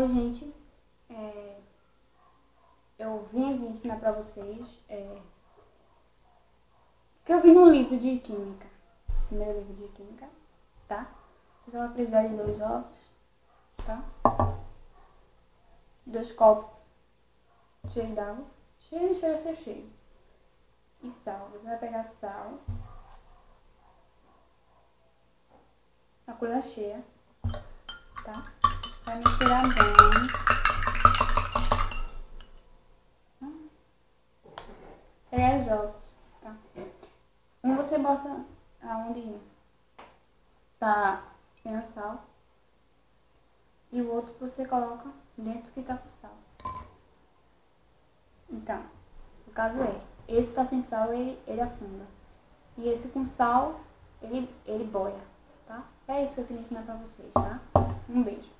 Oi, gente. Eu vim aqui ensinar pra vocês que eu vi no livro de química. No meu livro de química, tá? Você só vai precisar de 2 ovos, tá? 2 copos cheios d'água. Cheio. E sal. Você vai pegar sal. A colher cheia, tá? Vai misturar bem. Pegar os ovos, tá? Um você bota aonde tá sem o sal. E o outro você coloca dentro que tá com sal. Então, o caso esse tá sem sal, ele afunda. E esse com sal, ele boia, tá? É isso que eu queria ensinar pra vocês, tá? Um beijo.